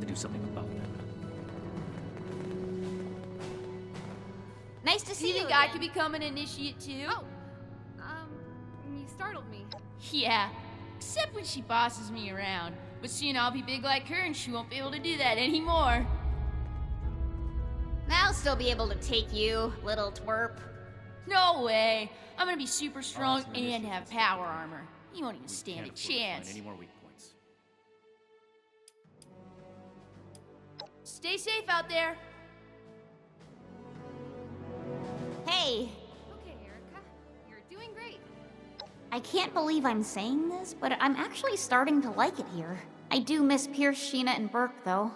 to do something about that. Nice to see you think again. I could become an initiate too? Oh, you startled me. Yeah, except when she bosses me around. But soon I'll be big like her and she won't be able to do that anymore. I'll still be able to take you, little twerp. No way. I'm gonna be super strong Awesome and initiatives. have power armor. You won't even stand a Can't afford to find chance. any more weak points. Stay safe out there. Hey, Okay, Erica. You're doing great. I can't believe I'm saying this, but I'm actually starting to like it here. I do miss Pierce, Sheena, and Burke, though.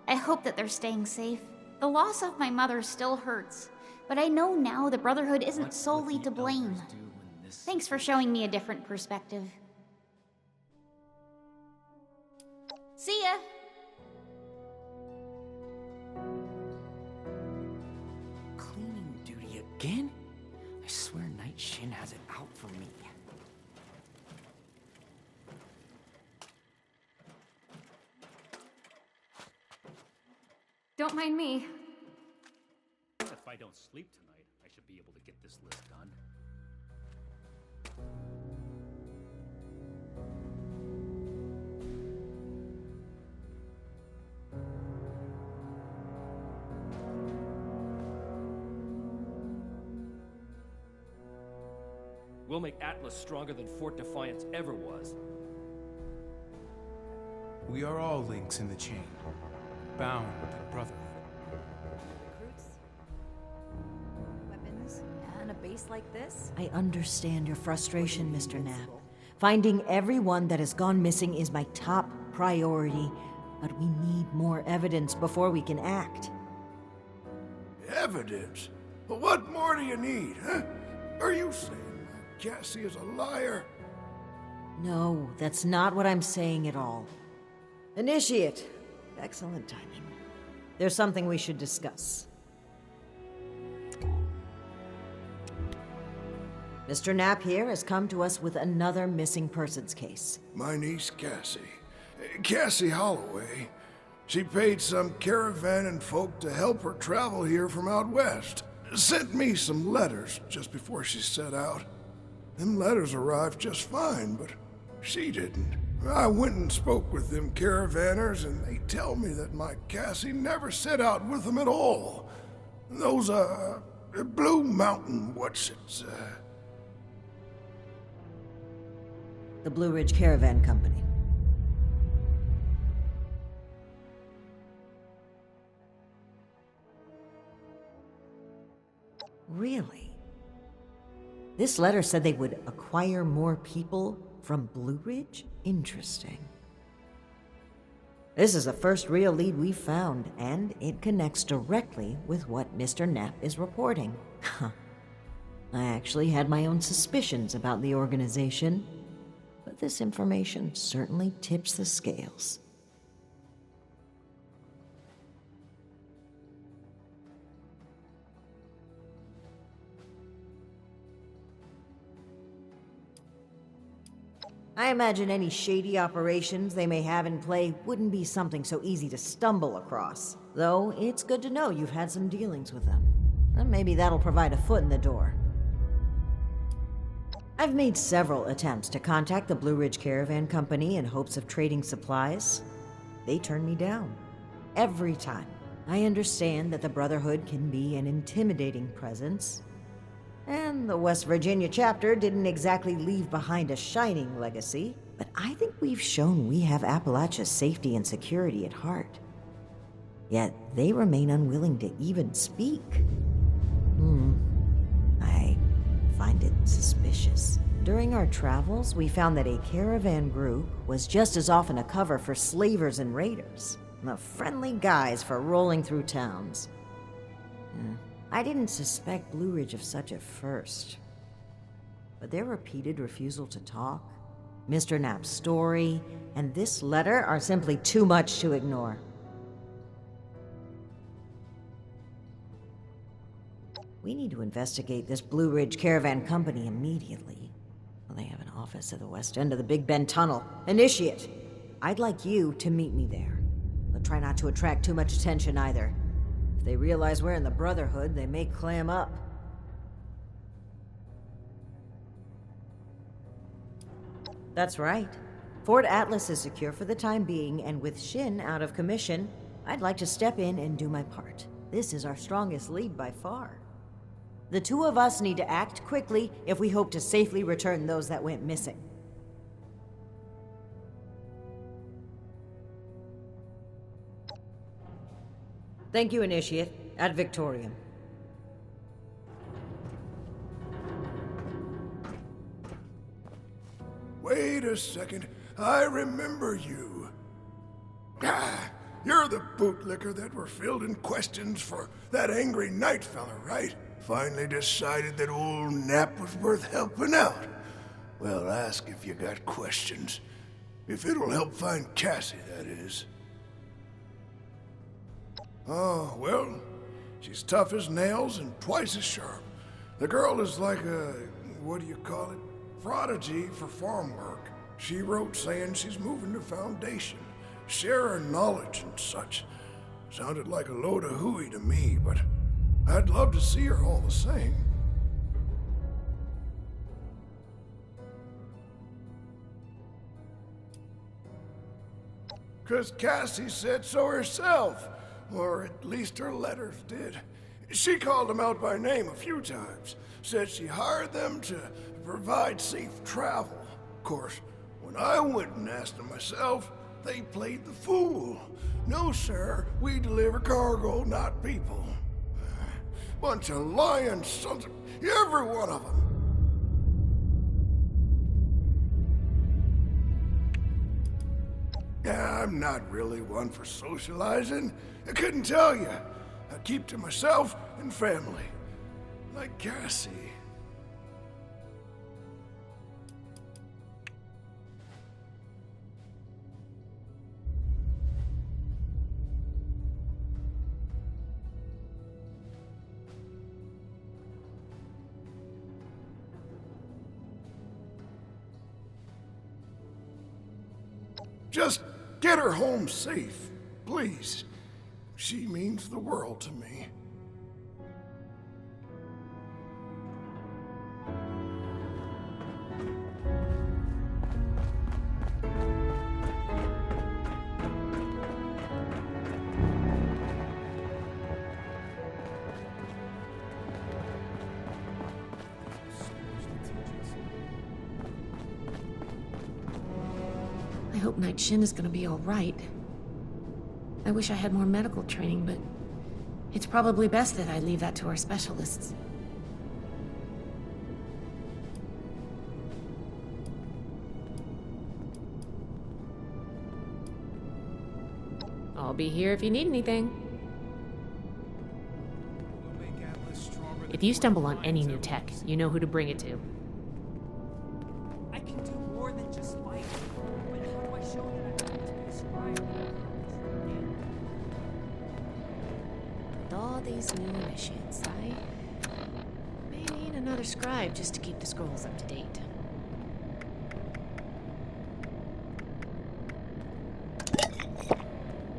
I hope that they're staying safe. The loss of my mother still hurts, but I know now the Brotherhood isn't What solely would the to blame. elders do when this Thanks for showing me a different perspective. See ya! Cleaning duty again? I swear Night Shin has it out for me. Don't mind me. If I don't sleep tonight, I should be able to get this list done. We'll make Atlas stronger than Fort Defiance ever was. We are all links in the chain, bound to the Brotherhood. Recruits, weapons, and a base like this? I understand your frustration, Mr. Knapp. Finding everyone that has gone missing is my top priority, but we need more evidence before we can act. Evidence? Well, what more do you need, huh? Are you saying Cassie is a liar? No, that's not what I'm saying at all. Initiate. Excellent timing. There's something we should discuss. Mr. Knapp here has come to us with another missing persons case. My niece Cassie. Cassie Holloway. She paid some caravan and folk to help her travel here from out west. Sent me some letters just before she set out. Them letters arrived just fine, but she didn't. I went and spoke with them caravanners, and they tell me that my Cassie never set out with them at all. Those, Blue Mountain what's-its, The Blue Ridge Caravan Company. Really? This letter said they would acquire more people from Blue Ridge? Interesting. This is the first real lead we've found, and it connects directly with what Mr. Knapp is reporting. I actually had my own suspicions about the organization, but this information certainly tips the scales. I imagine any shady operations they may have in play wouldn't be something so easy to stumble across. Though, it's good to know you've had some dealings with them. And maybe that'll provide a foot in the door. I've made several attempts to contact the Blue Ridge Caravan Company in hopes of trading supplies. They turned me down. Every time. I understand that the Brotherhood can be an intimidating presence, and the West Virginia chapter didn't exactly leave behind a shining legacy, but I think we've shown we have Appalachia's safety and security at heart. Yet they remain unwilling to even speak. I find it suspicious. During our travels, we found that a caravan group was just as often a cover for slavers and raiders, the friendly guys for rolling through towns. I didn't suspect Blue Ridge of such at first, but their repeated refusal to talk, Mr. Knapp's story, and this letter are simply too much to ignore. We need to investigate this Blue Ridge Caravan Company immediately. Well, they have an office at the west end of the Big Bend Tunnel. Initiate! I'd like you to meet me there. but try not to attract too much attention either. If they realize we're in the Brotherhood, they may clam up. That's right. Fort Atlas is secure for the time being, and with Shin out of commission, I'd like to step in and do my part. This is our strongest lead by far. The two of us need to act quickly if we hope to safely return those that went missing. Thank you, Initiate. Ad Victorium. Wait a second. I remember you. Ah, you're the bootlicker that were fielding questions for that angry knight fella, right? Finally decided that old Nap was worth helping out. Well, ask if you got questions. If it'll help find Cassie, that is. Oh, well, she's tough as nails and twice as sharp. The girl is like a, what do you call it? Prodigy for farm work. She wrote saying she's moving to Foundation, share her knowledge and such. Sounded like a load of hooey to me, but I'd love to see her all the same. 'Cause Cassie said so herself, or at least her letters did. She called them out by name a few times, said she hired them to provide safe travel. Of course, when I went and asked them myself, they played the fool. No, sir, we deliver cargo, not people. Bunch of lying sons of... every one of them. I'm not really one for socializing. I couldn't tell you. I keep to myself and family. Like Cassie. Just get her home safe, please. She means the world to me. I hope Knight Shin is gonna be all right. I wish I had more medical training, but it's probably best that I leave that to our specialists. I'll be here if you need anything. If you stumble on any new tech, you know who to bring it to. I can do more than just fight. But how do I show that I'm able to describe it? With all these new initiates, I may need another scribe just to keep the scrolls up to date.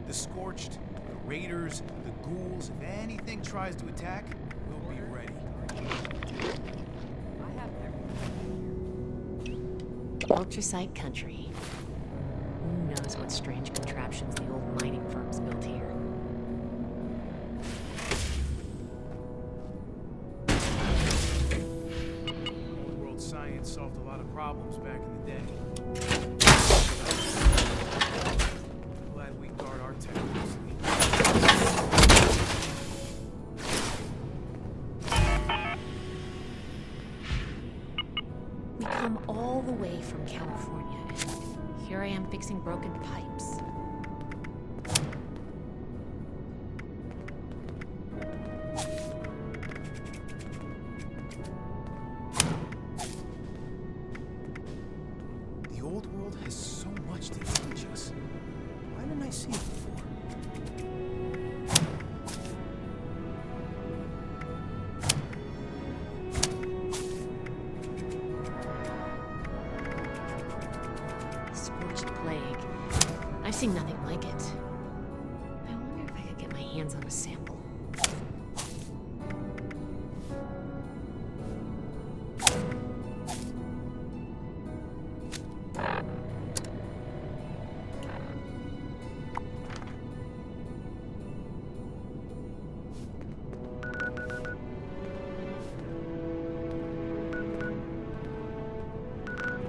The Scorched, the Raiders, the Ghouls, if anything tries to attack, we'll be ready. I have Ultrasite country. Who knows what strange contraptions the old mining firms built here? Old world science solved a lot of problems back in the day. Glad we guard our technology. We come all the way from California, and here I am fixing broken pipes. The old world has so much to teach us. Why didn't I see it before? Scorched plague. I've seen nothing like it. hands on a sample.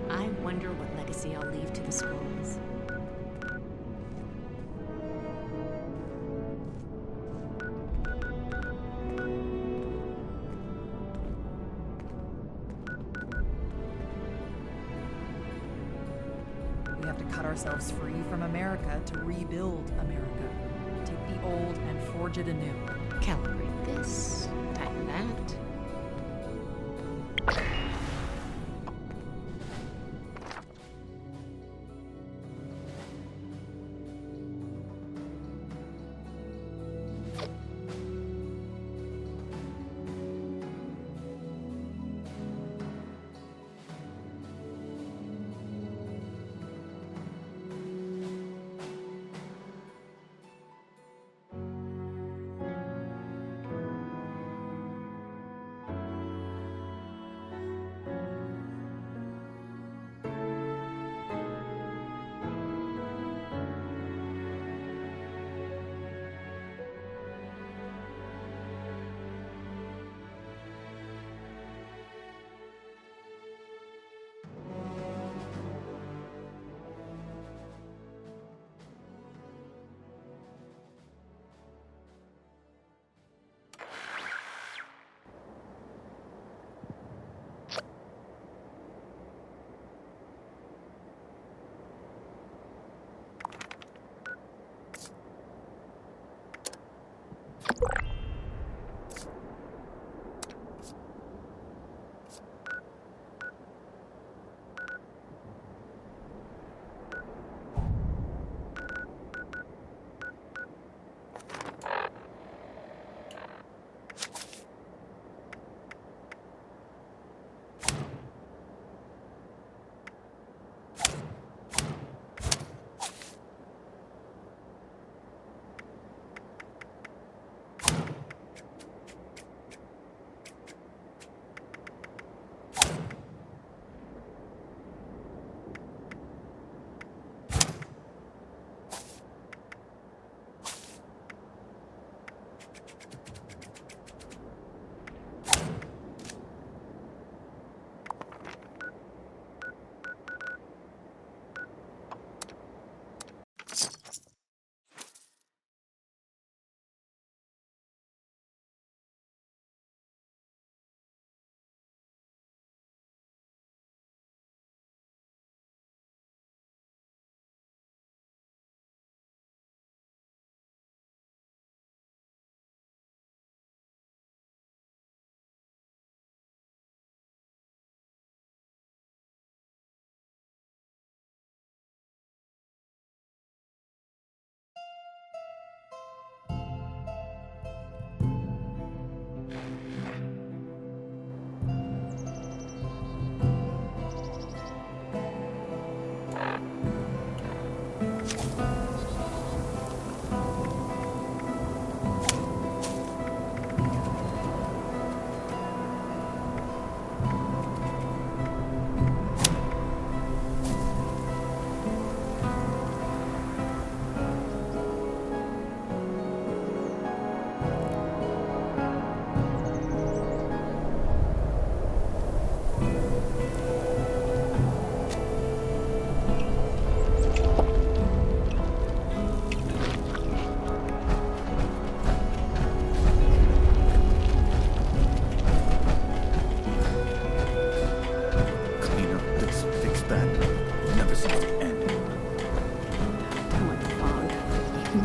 I wonder what legacy I'll leave to the scrolls. We have to cut ourselves free from America to rebuild America. Take the old and forge it anew. Calibrate this, tighten that.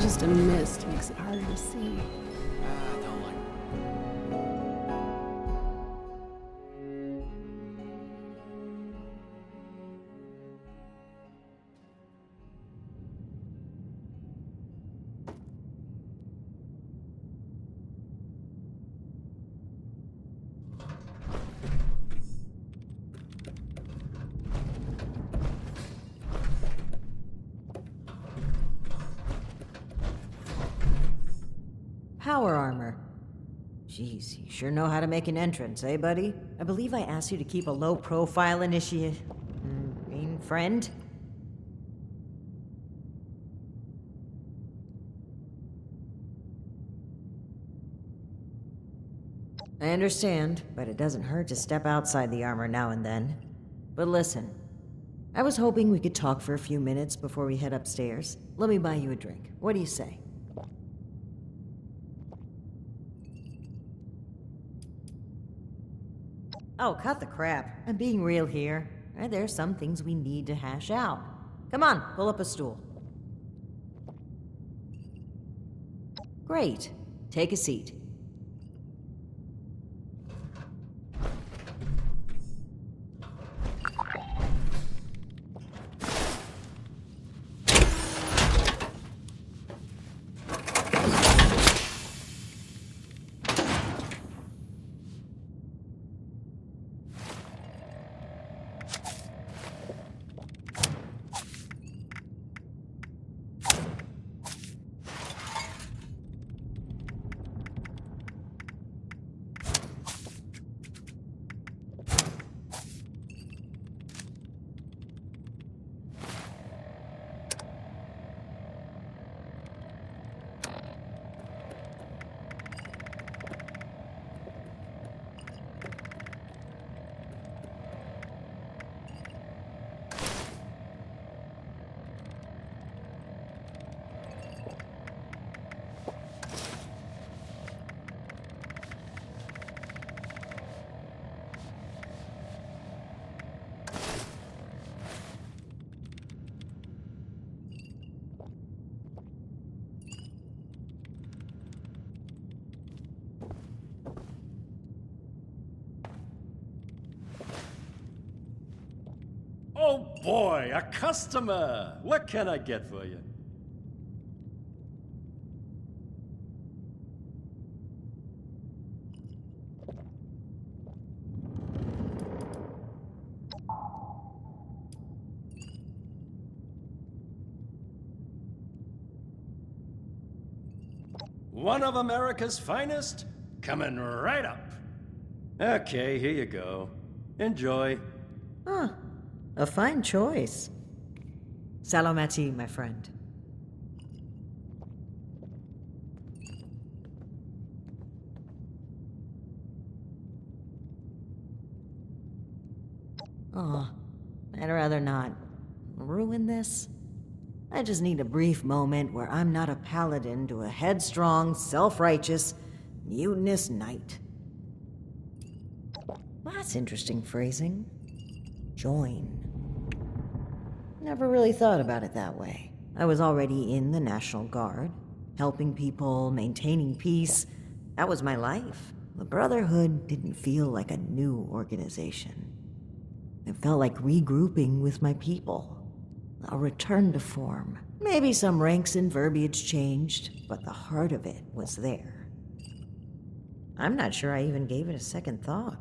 Just a mist makes it harder to see. Don't like power armor. Jeez, you sure know how to make an entrance, eh, buddy? I believe I asked you to keep a low profile friend? I understand, but it doesn't hurt to step outside the armor now and then. But listen, I was hoping we could talk for a few minutes before we head upstairs. Let me buy you a drink. What do you say? Oh, cut the crap. I'm being real here. There's some things we need to hash out. Come on, pull up a stool. Great. Take a seat. Oh boy, a customer! What can I get for you? One of America's finest? Coming right up. Okay, here you go. Enjoy. Huh. A fine choice. Salomati, my friend. Oh, I'd rather not ruin this. I just need a brief moment where I'm not a paladin to a headstrong, self-righteous, mutinous knight. Well, that's interesting phrasing. Join. Never really thought about it that way. I was already in the National Guard, helping people, maintaining peace. That was my life. The Brotherhood didn't feel like a new organization. It felt like regrouping with my people. A return to form. Maybe some ranks and verbiage changed, but the heart of it was there. I'm not sure I even gave it a second thought.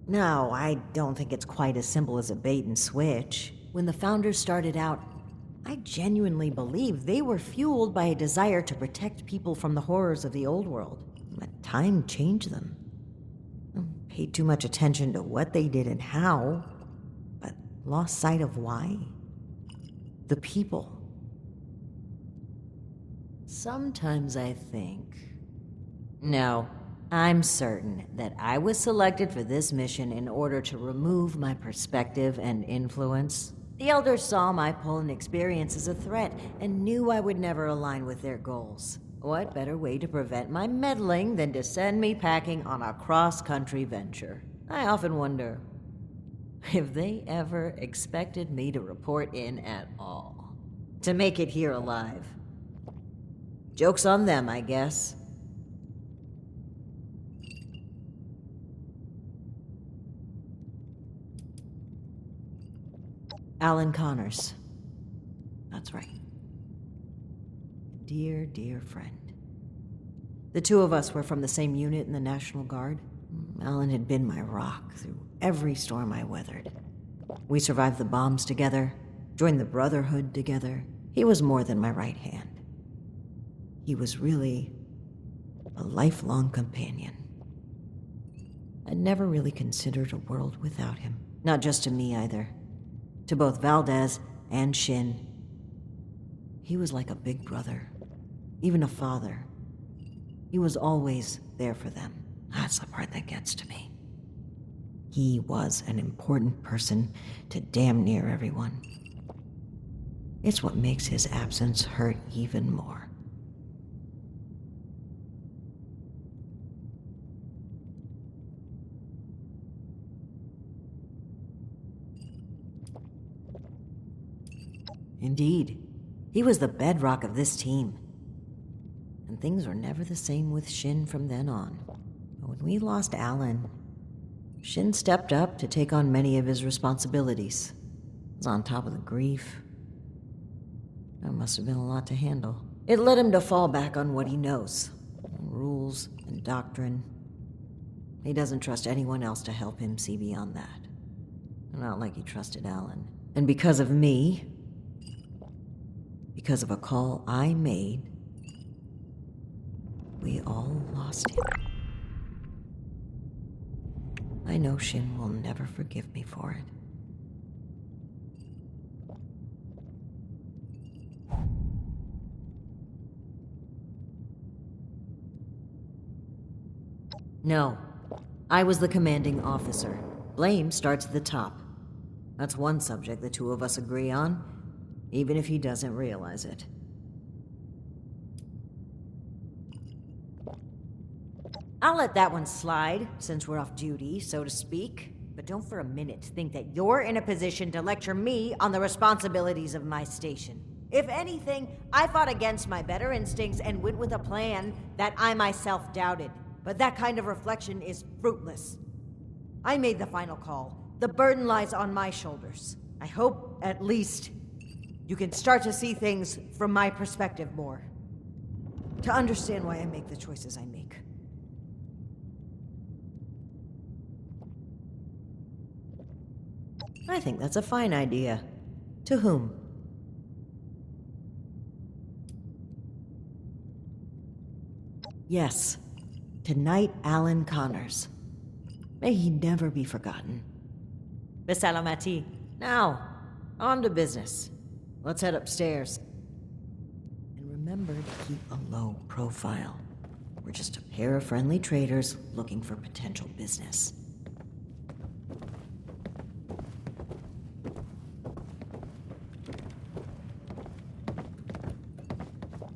No, I don't think it's quite as simple as a bait and switch. When the Founders started out, I genuinely believed they were fueled by a desire to protect people from the horrors of the old world. But time changed them. I paid too much attention to what they did and how, but lost sight of why. The people. Sometimes I think... No, I'm certain that I was selected for this mission in order to remove my perspective and influence. The Elders saw my pull and experience as a threat and knew I would never align with their goals. What better way to prevent my meddling than to send me packing on a cross-country venture? I often wonder if they ever expected me to report in at all. To make it here alive. Joke's on them, I guess. Alan Connors. That's right. Dear, dear friend. The two of us were from the same unit in the National Guard. Alan had been my rock through every storm I weathered. We survived the bombs together, joined the Brotherhood together. He was more than my right hand. He was really a lifelong companion. I'd never really considered a world without him. Not just to me either. To both Valdez and Shin. He was like a big brother, even a father. He was always there for them. That's the part that gets to me. He was an important person to damn near everyone. It's what makes his absence hurt even more. Indeed, he was the bedrock of this team. And things were never the same with Shin from then on. But when we lost Alan, Shin stepped up to take on many of his responsibilities. He was on top of the grief. That must have been a lot to handle. It led him to fall back on what he knows. Rules and doctrine. He doesn't trust anyone else to help him see beyond that. Not like he trusted Alan. And because of me, because of a call I made, we all lost him. I know Shin will never forgive me for it. No, I was the commanding officer. Blame starts at the top. That's one subject the two of us agree on, even if he doesn't realize it. I'll let that one slide, since we're off duty, so to speak. But don't for a minute think that you're in a position to lecture me on the responsibilities of my station. If anything, I fought against my better instincts and went with a plan that I myself doubted. But that kind of reflection is fruitless. I made the final call. The burden lies on my shoulders. I hope, at least, you can start to see things from my perspective more. To understand why I make the choices I make. I think that's a fine idea. To whom? Yes, to Knight Alan Connors. May he never be forgotten. Bisalamati. Now, on to business. Let's head upstairs. And remember to keep a low profile. We're just a pair of friendly traders looking for potential business.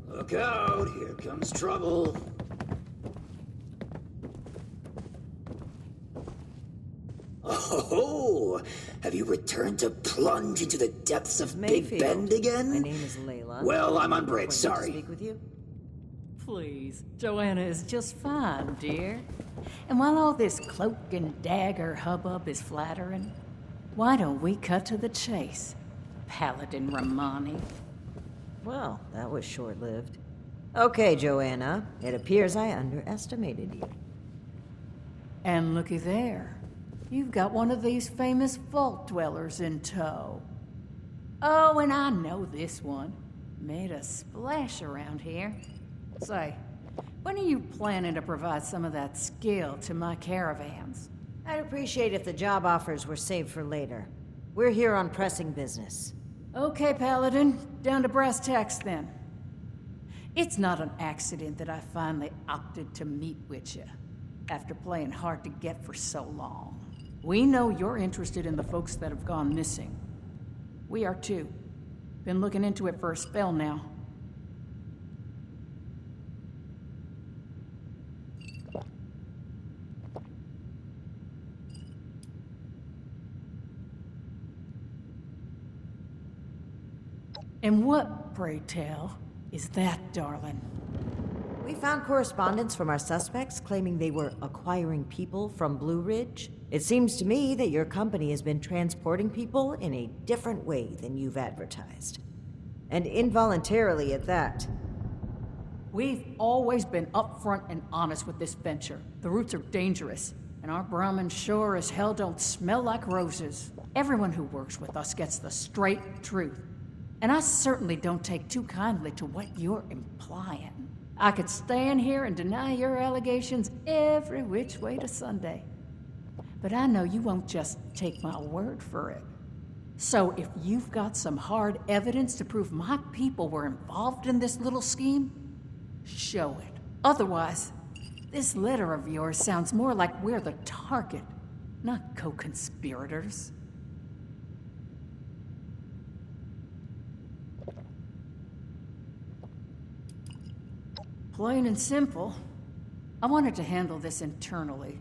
Look out, here comes trouble. Oh, have you returned to plunge into the depths of Big Bend again? My name is Layla. Well, I'm on break, To sorry. speak with you? Please, Joanna is just fine, dear. And while all this cloak and dagger hubbub is flattering, why don't we cut to the chase, Paladin Romani? Well, that was short-lived. Okay, Joanna. It appears I underestimated you. And looky there. You've got one of these famous vault dwellers in tow. Oh, and I know this one. Made a splash around here. Say, when are you planning to provide some of that skill to my caravans? I'd appreciate if the job offers were saved for later. We're here on pressing business. Okay, Paladin. Down to brass tacks, then. It's not an accident that I finally opted to meet with you, after playing hard to get for so long. We know you're interested in the folks that have gone missing. We are too. Been looking into it for a spell now. And what, pray tell, is that, darling? We found correspondence from our suspects claiming they were acquiring people from Blue Ridge. It seems to me that your company has been transporting people in a different way than you've advertised. And involuntarily at that. We've always been upfront and honest with this venture. The routes are dangerous, And our Brahmin sure as hell don't smell like roses. Everyone who works with us gets the straight truth. And I certainly don't take too kindly to what you're implying. I could stand here and deny your allegations every which way to Sunday. But I know you won't just take my word for it. So if you've got some hard evidence to prove my people were involved in this little scheme, show it. Otherwise, this letter of yours sounds more like we're the target, not co-conspirators. Plain and simple, I wanted to handle this internally.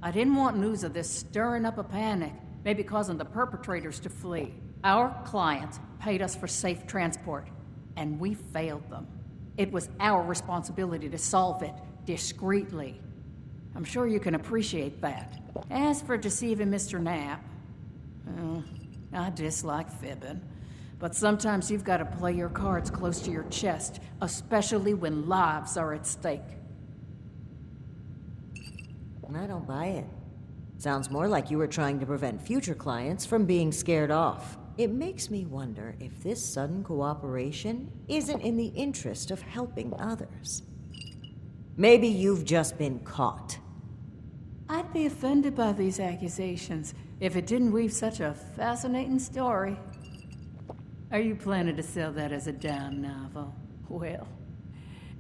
I didn't want news of this stirring up a panic, maybe causing the perpetrators to flee. Our clients paid us for safe transport, and we failed them. It was our responsibility to solve it discreetly. I'm sure you can appreciate that. As for deceiving Mr. Knapp, well, I dislike fibbing. But sometimes you've got to play your cards close to your chest, especially when lives are at stake. I don't buy it. Sounds more like you were trying to prevent future clients from being scared off. It makes me wonder if this sudden cooperation isn't in the interest of helping others. Maybe you've just been caught. I'd be offended by these accusations if it didn't weave such a fascinating story. Are you planning to sell that as a dime novel? Well,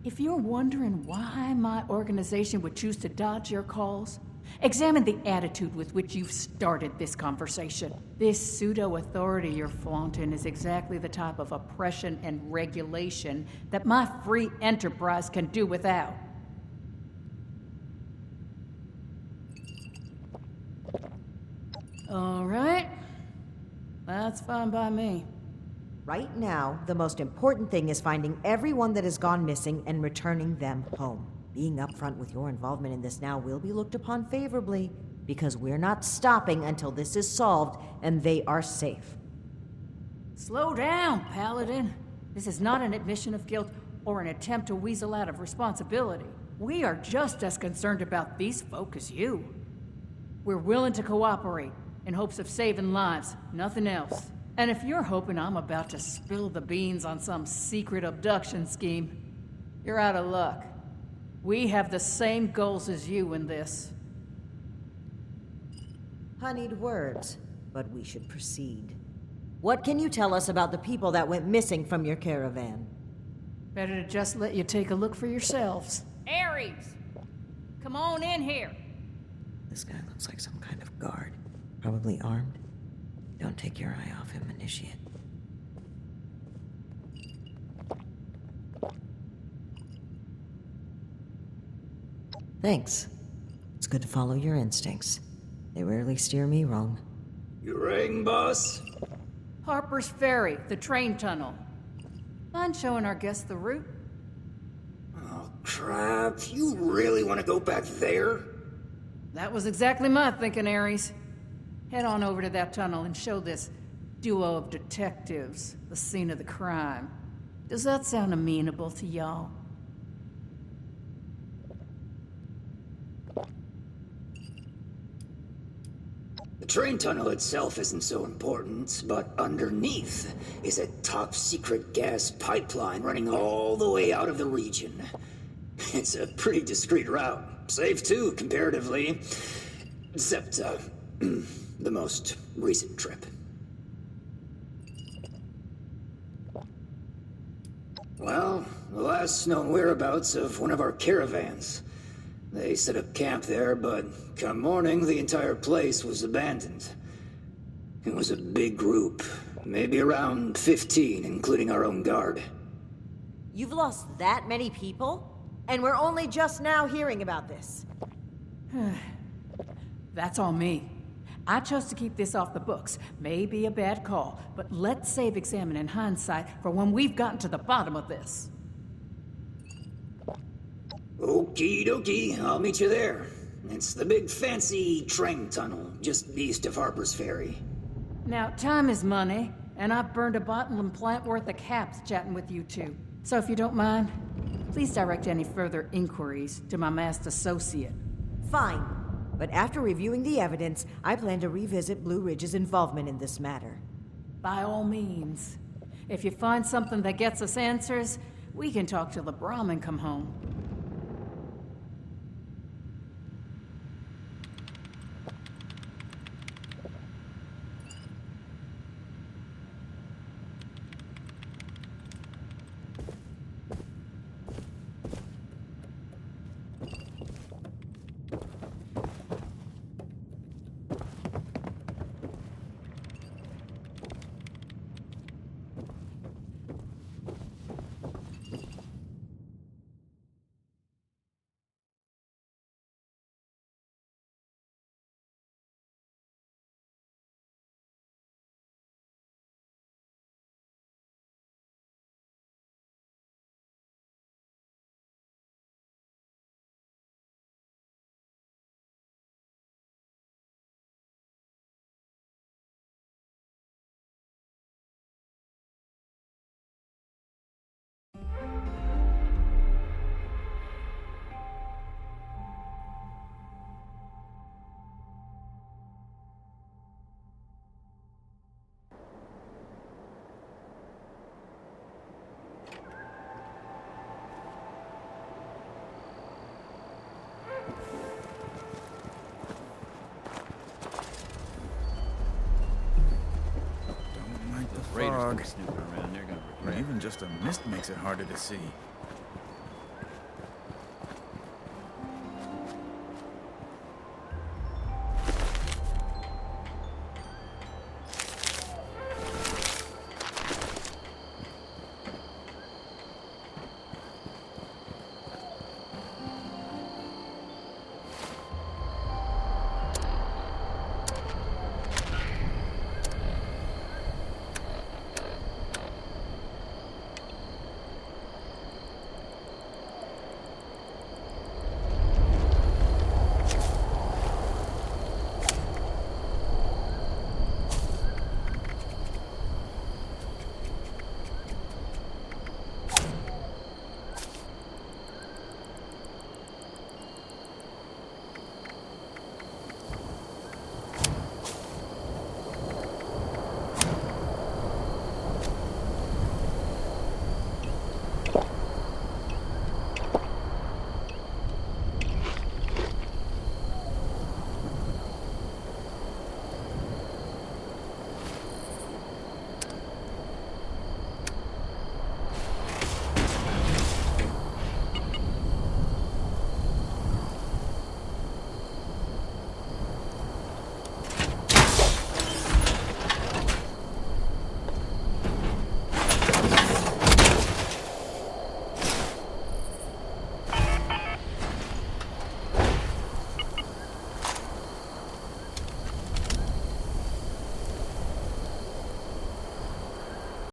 if you're wondering why my organization would choose to dodge your calls, examine the attitude with which you've started this conversation. This pseudo-authority you're flaunting is exactly the type of oppression and regulation that my free enterprise can do without. All right. That's fine by me. Right now, the most important thing is finding everyone that has gone missing and returning them home. Being upfront with your involvement in this now will be looked upon favorably, because we're not stopping until this is solved and they are safe. Slow down, Paladin. This is not an admission of guilt or an attempt to weasel out of responsibility. We are just as concerned about these folk as you. We're willing to cooperate in hopes of saving lives, nothing else. And if you're hoping I'm about to spill the beans on some secret abduction scheme, you're out of luck. We have the same goals as you in this. Honeyed words, but we should proceed. What can you tell us about the people that went missing from your caravan? Better to just let you take a look for yourselves. Ares! Come on in here. This guy looks like some kind of guard. Probably armed. Don't take your eye off him, Initiate. Thanks. It's good to follow your instincts. They rarely steer me wrong. You rang, boss? Harper's Ferry, the train tunnel. Mind showing our guests the route? Oh, crap. You really want to go back there? That was exactly my thinking, Ares. Head on over to that tunnel and show this duo of detectives the scene of the crime. Does that sound amenable to y'all? The train tunnel itself isn't so important, but underneath is a top-secret gas pipeline running all the way out of the region. It's a pretty discreet route. Safe, too, comparatively. Except, the most recent trip. Well, the last known whereabouts of one of our caravans. They set up camp there, but come morning, the entire place was abandoned. It was a big group, maybe around 15, including our own guard. You've lost that many people? And we're only just now hearing about this. That's on me. I chose to keep this off the books. Maybe a bad call, but let's save examining hindsight for when we've gotten to the bottom of this. Okie dokie, I'll meet you there. It's the big fancy train tunnel, just east of Harper's Ferry. Now, time is money, and I've burned a bottle and plant worth of caps chatting with you two. So if you don't mind, please direct any further inquiries to my masked associate. Fine. But after reviewing the evidence, I plan to revisit Blue Ridge's involvement in this matter. By all means. If you find something that gets us answers, we can talk till the Brahmin come home. Raiders gonna be snooping around. They're gonna regret it. Even just a mist makes it harder to see.